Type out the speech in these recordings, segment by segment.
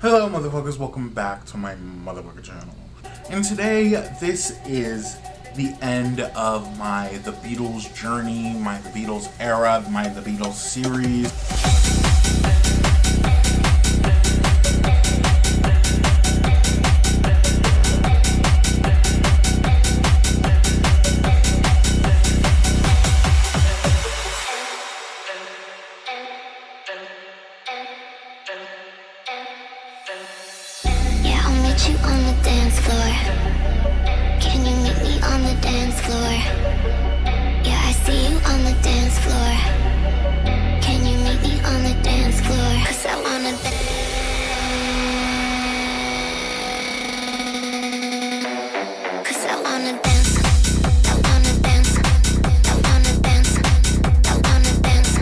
Hello motherfuckers, welcome back to my motherfucker channel. And today, this is the end of my The Beatles journey, my The Beatles era, my The Beatles series. You on the dance floor. Can you meet me on the dance floor? Yeah, I see you on the dance floor. Can you meet me on the dance floor? 'Cause I wanna dance. 'Cause I wanna dance. I wanna dance. I wanna dance. I wanna dance.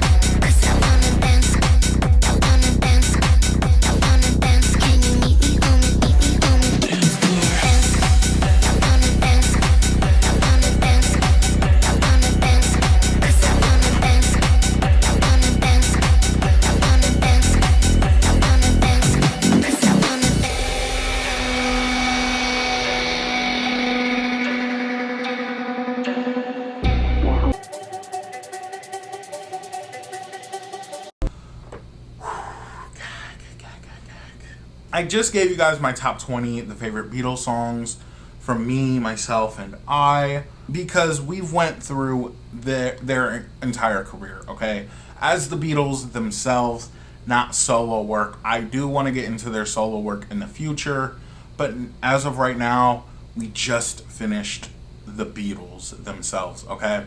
'Cause I wanna dance. I wanna dance. I wanna dance. Can you meet me on the I just gave you guys my top 20, the favorite Beatles songs from me, myself, and I, because we've went through their entire career, okay? As the Beatles themselves, not solo work. I do want to get into their solo work in the future, but as of right now, we just finished the Beatles themselves, okay?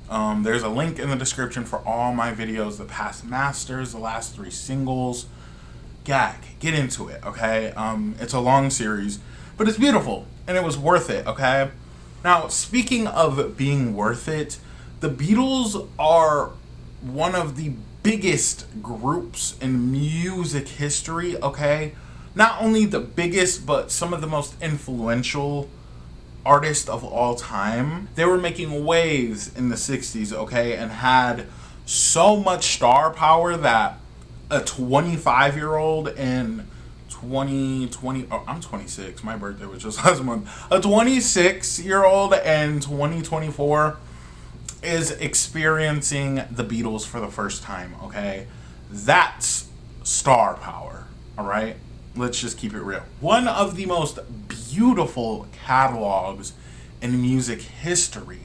There's a link in the description for all my videos, the past masters, the last 3 singles. Get into it, okay? It's a long series, but it's beautiful, and it was worth it, okay? Now, speaking of being worth it, the Beatles are one of the biggest groups in music history, okay? Not only the biggest, but some of the most influential artists of all time. They were making waves in the 60s, okay, and had so much star power that a 25-year-old in 2020, oh, I'm 26, my birthday was just last month. A 26-year-old in 2024 is experiencing the Beatles for the first time, okay? That's star power, all right? Let's just keep it real. One of the most beautiful catalogs in music history.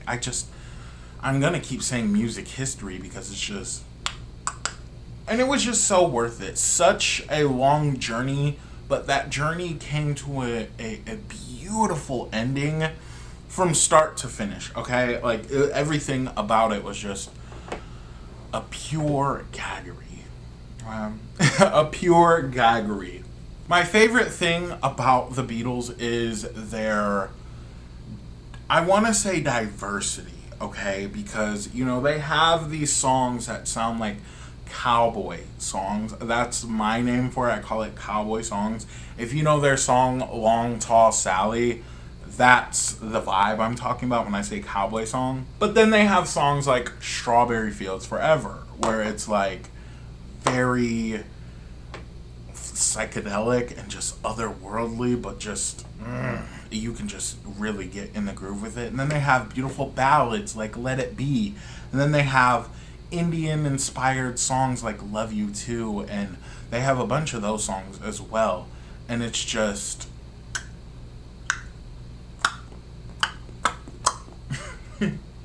I'm gonna keep saying music history because it's just... And it was just so worth it. Such a long journey, but that journey came to a beautiful ending from start to finish, okay? Like, everything about it was just a pure gaggery. A pure gaggery. My favorite thing about the Beatles is their, I want to say diversity, okay? Because, you know, they have these songs that sound like cowboy songs. That's my name for it. I call it cowboy songs. If you know their song Long Tall Sally, that's the vibe I'm talking about when I say cowboy song. But then they have songs like Strawberry Fields Forever, where it's like very psychedelic and just otherworldly, but just you can just really get in the groove with it. And then they have beautiful ballads like Let It Be, and then they have Indian inspired songs like Love You Too, and they have a bunch of those songs as well, and it's just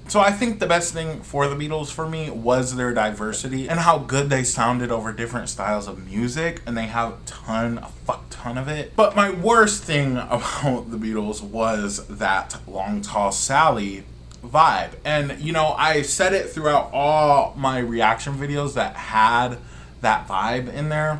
so I think the best thing for the Beatles for me was their diversity and how good they sounded over different styles of music, and they have a fuck ton of it. But my worst thing about the Beatles was that Long Tall Sally vibe. And you know, I said it throughout all my reaction videos that had that vibe in there.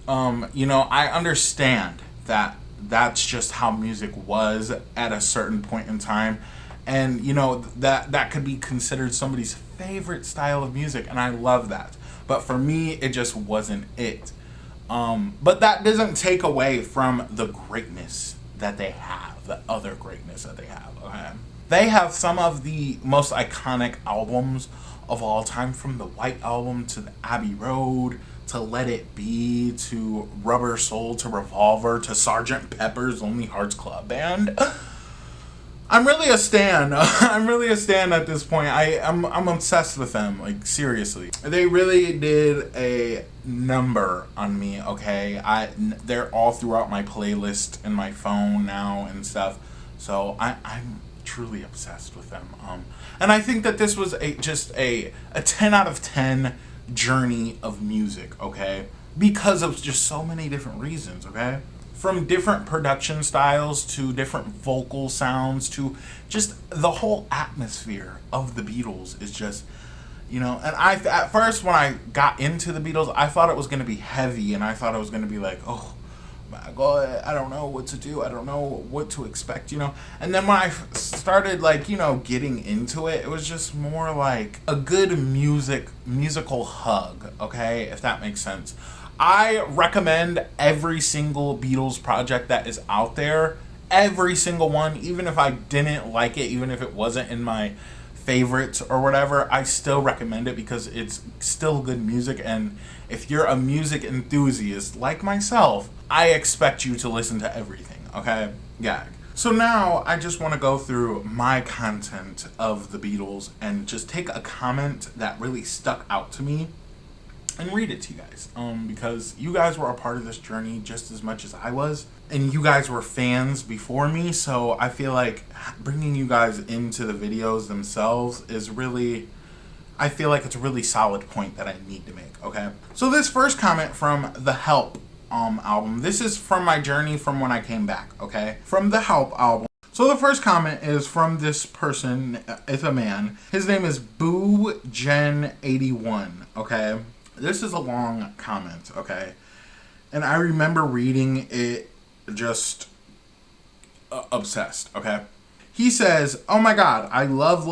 You know, I understand that that's just how music was at a certain point in time, and you know, that could be considered somebody's favorite style of music, and I love that. But for me, it just wasn't it. But that doesn't take away from the greatness that they have, the other greatness that they have, okay? They have some of the most iconic albums of all time, from the White Album to the Abbey Road to Let It Be to Rubber Soul to Revolver to Sgt. Pepper's Lonely Hearts Club Band. I'm really a stan. I'm really a stan at this point. I'm obsessed with them, like, seriously. They really did a number on me, okay? They're all throughout my playlist and my phone now and stuff. So I'm truly obsessed with them. And I think that this was just a 10 out of 10 journey of music, okay? Because of just so many different reasons, okay? From different production styles to different vocal sounds to just the whole atmosphere of the Beatles is just, you know, and at first when I got into the Beatles, I thought it was going to be heavy, and I thought it was going to be like, oh my God, I don't know what to do, I don't know what to expect, you know. And then when I started, like, you know, getting into it, it was just more like a good musical hug, okay, if that makes sense. I recommend every single Beatles project that is out there. Every single one. Even if I didn't like it, even if it wasn't in my favorites or whatever, I still recommend it because it's still good music. And if you're a music enthusiast like myself, I expect you to listen to everything, okay? Gag. So now I just want to go through my content of the Beatles and just take a comment that really stuck out to me and read it to you guys, because you guys were a part of this journey just as much as I was, and you guys were fans before me, so I feel like bringing you guys into the videos themselves is really, I feel like it's a really solid point that I need to make, okay? So this first comment from The Help album, this is from my journey from when I came back, okay? From The Help album. So the first comment is from this person, it's a man. His name is BooGen81, okay? This is a long comment, okay? And I remember reading it just obsessed, okay? He says, oh my God, I love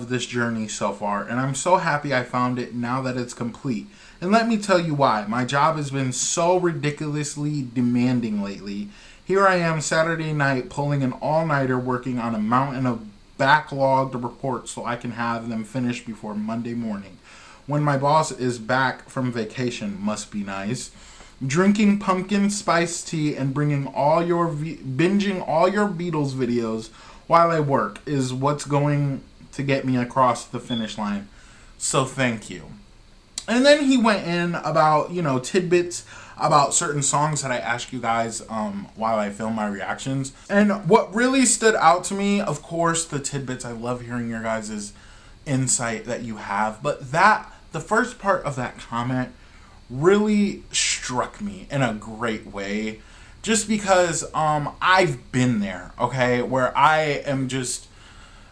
this journey so far. And I'm so happy I found it now that it's complete. And let me tell you why. My job has been so ridiculously demanding lately. Here I am Saturday night pulling an all-nighter working on a mountain of backlogged reports so I can have them finished before Monday morning, when my boss is back from vacation. Must be nice. Drinking pumpkin spice tea and binging all your Beatles videos while I work is what's going to get me across the finish line. So thank you. And then he went in about, you know, tidbits about certain songs that I asked you guys while I film my reactions. And what really stood out to me, of course, the tidbits. I love hearing your guys' insight that you have, but the first part of that comment really struck me in a great way, just because I've been there, okay, where I am just,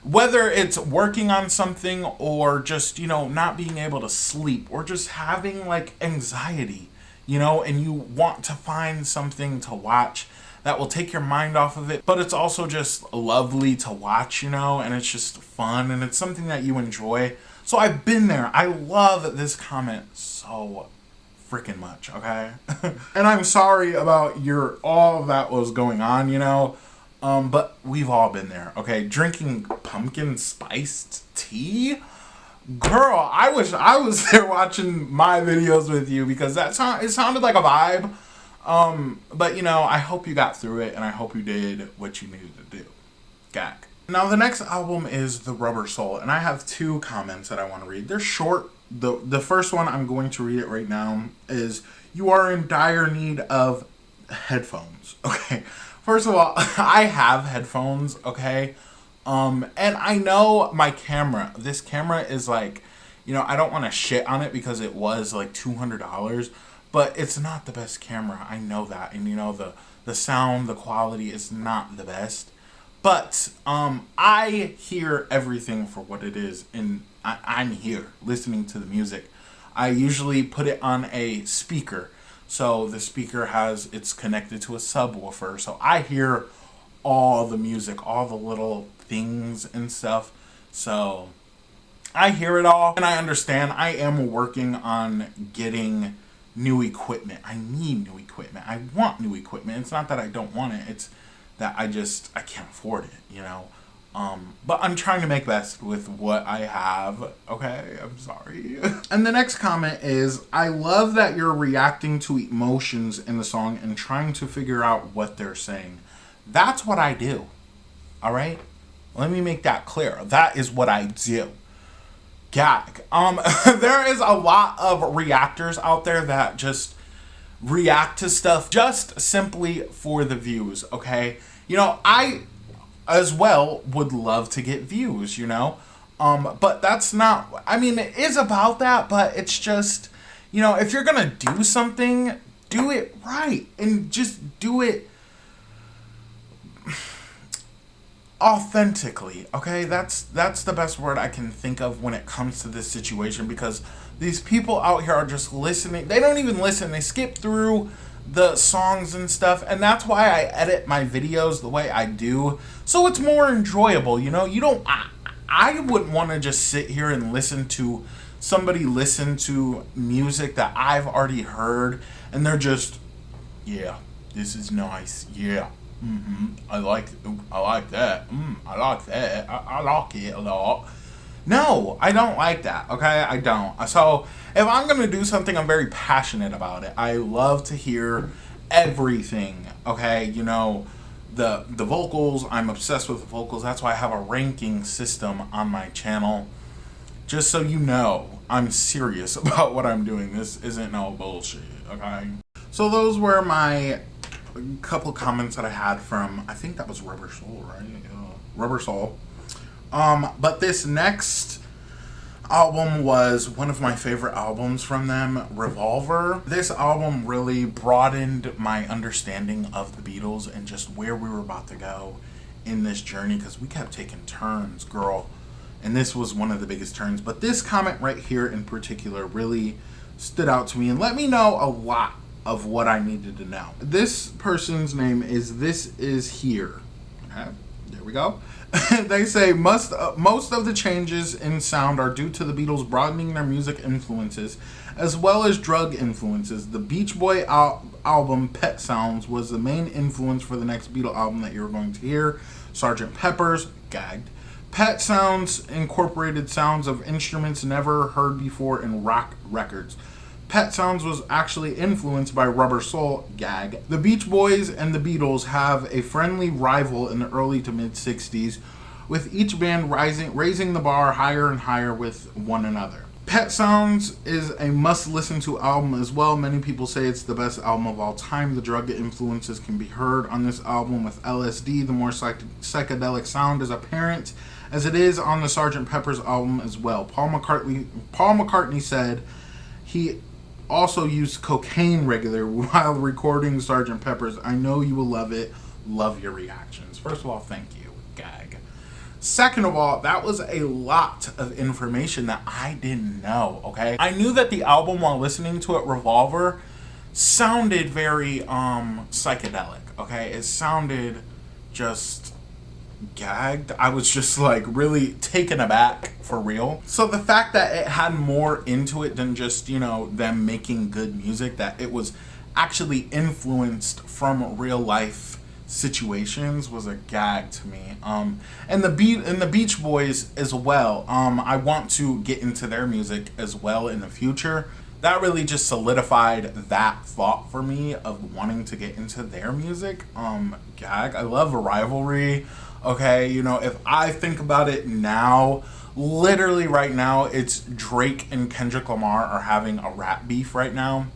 whether it's working on something or just, you know, not being able to sleep or just having like anxiety, you know, and you want to find something to watch that will take your mind off of it, but it's also just lovely to watch, you know, and it's just fun and it's something that you enjoy. So I've been there. I love this comment so freaking much, okay? And I'm sorry about all that was going on, you know, but we've all been there, okay? Drinking pumpkin spiced tea? Girl, I wish I was there watching my videos with you, because it sounded like a vibe. But, you know, I hope you got through it, and I hope you did what you needed to do. Gag. Now, the next album is The Rubber Soul, and I have two comments that I want to read. They're short. The first one, I'm going to read it right now, is, you are in dire need of headphones. Okay. First of all, I have headphones, okay? And I know my camera, this camera is like, you know, I don't want to shit on it because it was like $200, but it's not the best camera. I know that. And, you know, the sound, the quality is not the best. But I hear everything for what it is, and I'm here listening to the music. I usually put it on a speaker, so the speaker it's connected to a subwoofer, so I hear all the music, all the little things and stuff. So I hear it all, and I understand. I am working on getting new equipment. I need new equipment. I want new equipment. It's not that I don't want it. It's that I can't afford it, you know. But I'm trying to make best with what I have. Okay, I'm sorry. And the next comment is, I love that you're reacting to emotions in the song and trying to figure out what they're saying. That's what I do. All right? Let me make that clear. That is what I do. Gag. There is a lot of reactors out there that just react to stuff just simply for the views, okay? You know, I as well would love to get views, you know? But that's not, I mean, it is about that, but it's just, you know, if you're gonna do something, do it right. And just do it authentically, okay? That's the best word I can think of when it comes to this situation, because these people out here are just listening. They don't even listen. They skip through the songs and stuff, and that's why I edit my videos the way I do, so it's more enjoyable, you know? You don't, I wouldn't want to just sit here and listen to somebody listen to music that I've already heard, and they're just, yeah, this is nice, yeah. I like that. I like that. I like it a lot. No, I don't like that. Okay, I don't. So if I'm gonna do something, I'm very passionate about it. I love to hear everything. Okay, you know, the vocals. I'm obsessed with the vocals. That's why I have a ranking system on my channel. Just so you know, I'm serious about what I'm doing. This isn't no bullshit. Okay. So those were my couple comments that I had from, I think that was Rubber Soul, right? Rubber Soul. But this next album was one of my favorite albums from them, Revolver. This album really broadened my understanding of the Beatles and just where we were about to go in this journey, because we kept taking turns, girl. And this was one of the biggest turns. But this comment right here in particular really stood out to me and let me know a lot of what I needed to know. This person's name is This Is Here. Okay, there we go. They say most of the changes in sound are due to the Beatles broadening their music influences as well as drug influences. The Beach Boy album Pet Sounds was the main influence for the next Beatle album that you're going to hear, Sgt. Pepper's. Gagged. Pet Sounds incorporated sounds of instruments never heard before in rock records. Pet Sounds was actually influenced by Rubber Soul. Gag. The Beach Boys and the Beatles have a friendly rival in the early to mid 60s, with each band raising the bar higher and higher with one another. Pet Sounds is a must-listen to album as well. Many people say it's the best album of all time. The drug influences can be heard on this album with LSD. The more psychedelic sound is apparent, as it is on the Sgt. Pepper's album as well. Paul McCartney said he also used cocaine regularly while recording Sgt. Pepper's. I know you will love it. Love your reactions. First of all, thank you. Gag. Second of all, that was a lot of information that I didn't know, okay? I knew that the album, while listening to it, Revolver, sounded very psychedelic, okay? It sounded just gagged. I was just like really taken aback for real. So the fact that it had more into it than just, you know, them making good music, that it was actually influenced from real life situations, was a gag to me. And the Beach Boys as well. I want to get into their music as well in the future. That really just solidified that thought for me of wanting to get into their music. Gag. I love a rivalry. Okay, you know, if I think about it now, literally right now, it's Drake and Kendrick Lamar are having a rap beef right now.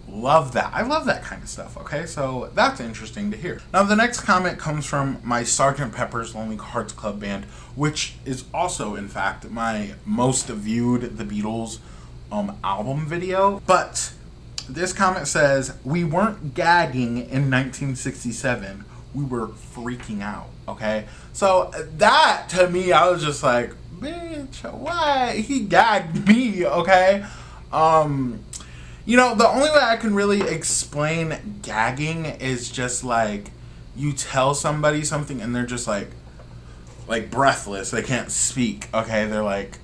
Love that. I love that kind of stuff, okay? So that's interesting to hear. Now, the next comment comes from my Sgt. Pepper's Lonely Hearts Club Band, which is also, in fact, my most viewed The Beatles album video. But this comment says, we weren't gagging in 1967. We were freaking out, okay? So that, to me, I was just like, bitch, what? He gagged me, okay? You know, the only way I can really explain gagging is just like, you tell somebody something and they're just like breathless. They can't speak, okay? They're like,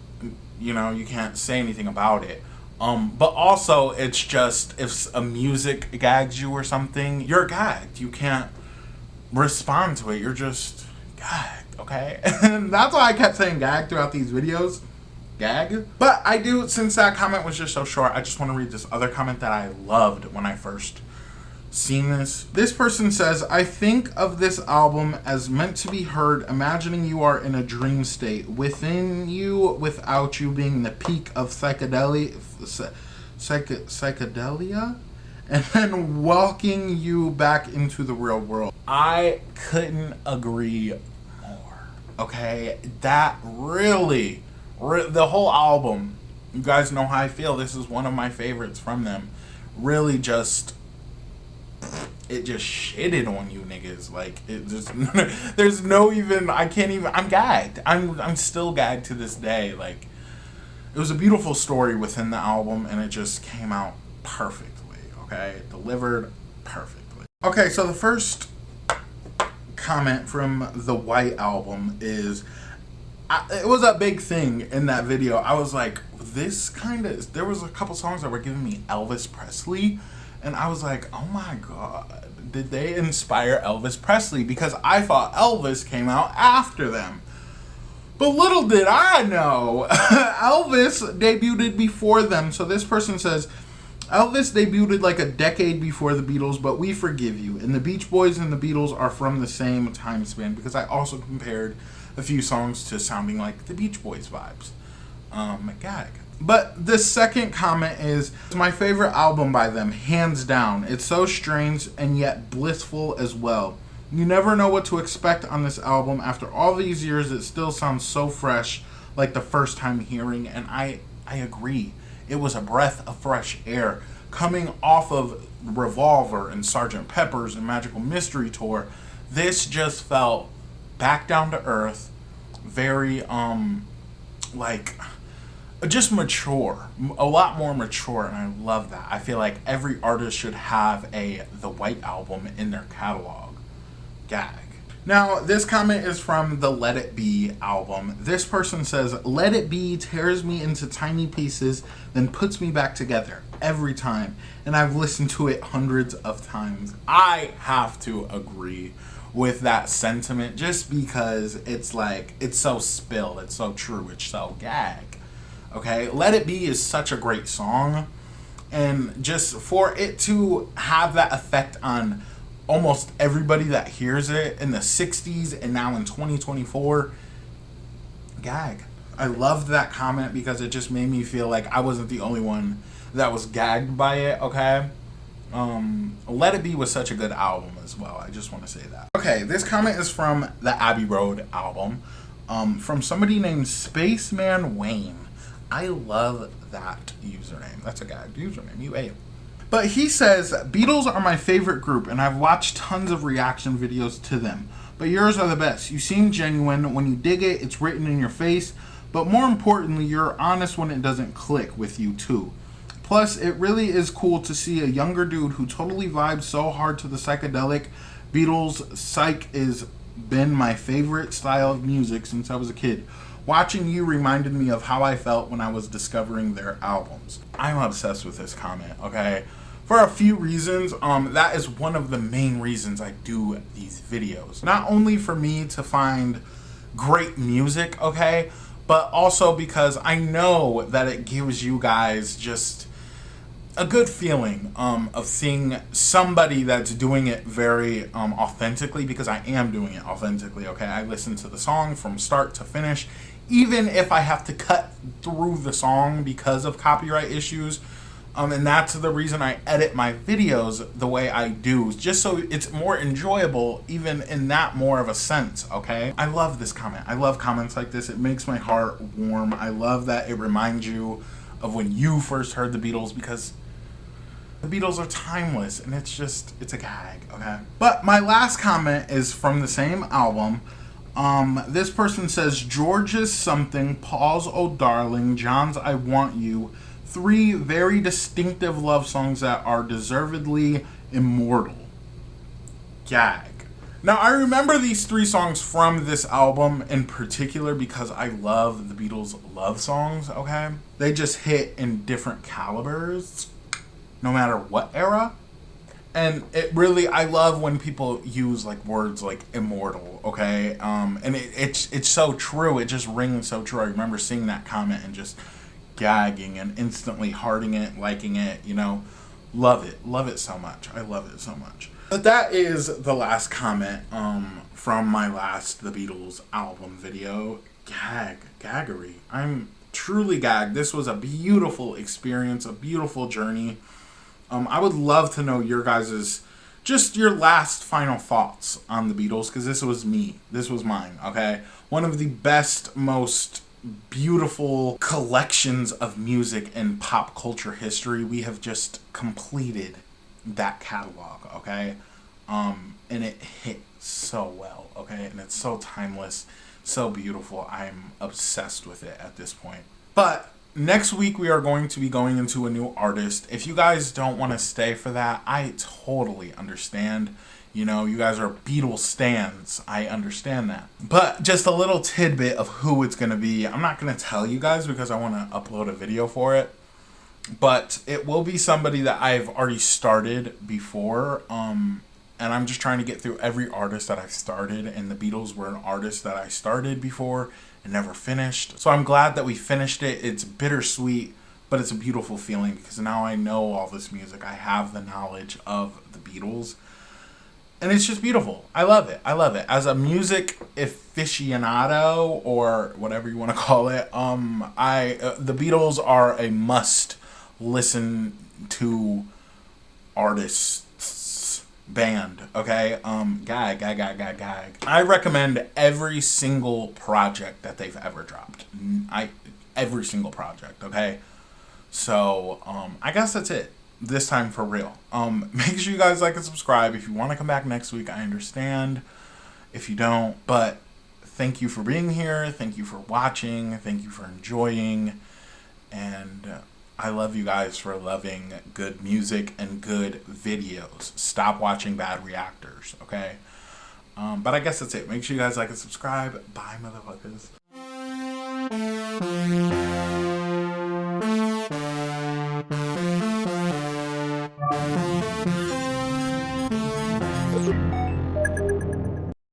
you know, you can't say anything about it. But also, it's just, if a music gags you or something, you're gagged. You can't respond to it. You're just gagged. okay? And that's why I kept saying gag throughout these videos. Gag. But I do, since that comment was just so short, I just want to read this other comment that I loved when I first seen this. This person says, I think of this album as meant to be heard, imagining you are in a dream state, within you, without you, being the peak of psychedelia, and then walking you back into the real world. I couldn't agree more. Okay, that really, the whole album, you guys know how I feel. This is one of my favorites from them. Really just, it just shitted on you niggas. Like, it just, there's no even, I can't even, I'm gagged. I'm still gagged to this day. Like, it was a beautiful story within the album, and it just came out perfectly, okay? Delivered perfectly. Okay, so the first comment from the White Album is, it was a big thing in that video. I was like, this kind of, there was a couple songs that were giving me Elvis Presley, and I was like, oh my god, did they inspire Elvis Presley? Because I thought Elvis came out after them. But little did I know, Elvis debuted before them. So this person says, Elvis debuted like a decade before the Beatles, but we forgive you. And the Beach Boys and the Beatles are from the same time span, because I also compared a few songs to sounding like the Beach Boys vibes. Gag. But the second comment is, it's my favorite album by them, hands down. It's so strange and yet blissful as well. You never know what to expect on this album. After all these years, it still sounds so fresh, like the first time hearing, and I agree. It was a breath of fresh air. Coming off of Revolver and Sgt. Pepper's and Magical Mystery Tour, this just felt back down to earth, very, like, just mature. A lot more mature, and I love that. I feel like every artist should have the White Album in their catalog. Gag. Now, this comment is from the Let It Be album. This person says, Let It Be tears me into tiny pieces, then puts me back together every time. And I've listened to it hundreds of times. I have to agree with that sentiment, just because it's like, it's so spill, it's so true, it's so gag. Okay, Let It Be is such a great song. And just for it to have that effect on almost everybody that hears it in the 60s and now in 2024, gag. I loved that comment because it just made me feel like I wasn't the only one that was gagged by it, okay? Let It Be was such a good album as well. I just want to say that. Okay, this comment is from the Abbey Road album, from somebody named Spaceman Wayne. I love that username. That's a gagged username. You ate. But he says, Beatles are my favorite group, and I've watched tons of reaction videos to them. But yours are the best. You seem genuine. When you dig it, it's written in your face. But more importantly, you're honest when it doesn't click with you, too. Plus, it really is cool to see a younger dude who totally vibes so hard to the psychedelic. Beatles psych has been my favorite style of music since I was a kid. Watching you reminded me of how I felt when I was discovering their albums. I'm obsessed with this comment, okay? For a few reasons. That is one of the main reasons I do these videos. Not only for me to find great music, okay, but also because I know that it gives you guys just a good feeling of seeing somebody that's doing it very authentically, because I am doing it authentically, okay? I listen to the song from start to finish, even if I have to cut through the song because of copyright issues. And that's the reason I edit my videos the way I do, just so it's more enjoyable, even in that more of a sense, okay? I love this comment. I love comments like this. It makes my heart warm. I love that it reminds you of when you first heard the Beatles, because the Beatles are timeless, and it's a gag, okay? But my last comment is from the same album. This person says, George's Something, Paul's Oh Darling, John's I Want You, 3 very distinctive love songs that are deservedly immortal. Gag. Now, I remember these 3 songs from this album in particular because I love the Beatles' love songs, okay? They just hit in different calibers, no matter what era. And it really, I love when people use like words like immortal, okay? And it's so true. It just rings so true. I remember seeing that comment and just gagging and instantly hearting it, liking it, you know. Love it so much. I love it so much. But that is the last comment from my last The Beatles album video. Gaggery. I'm truly gagged. This was a beautiful experience, a beautiful journey. I would love to know your guys's, just your last final thoughts on the Beatles, because this was me. This was mine, okay? One of the best, most beautiful collections of music in pop culture history. We have just completed that catalog, okay? And it hit so well, okay? And it's so timeless, so beautiful. I'm obsessed with it at this point. But next week we are going to be going into a new artist. If you guys don't want to stay for that, I totally understand. You know, you guys are Beatles stans. I understand that. But just a little tidbit of who it's going to be. I'm not going to tell you guys because I want to upload a video for it. But it will be somebody that I've already started before. And I'm just trying to get through every artist that I've started. And the Beatles were an artist that I started before and never finished. So I'm glad that we finished it. It's bittersweet, but it's a beautiful feeling because now I know all this music. I have the knowledge of the Beatles. And it's just beautiful. I love it. I love it. As a music aficionado, or whatever you want to call it, the Beatles are a must listen to artists band. Okay, gag. I recommend every single project that they've ever dropped. Every single project. Okay, so I guess that's it. This time for real. Make sure you guys like and subscribe. If you want to come back next week, I understand. If you don't, but thank you for being here. Thank you for watching. Thank you for enjoying. And I love you guys for loving good music and good videos. Stop watching bad reactors, okay? But I guess that's it. Make sure you guys like and subscribe. Bye, motherfuckers.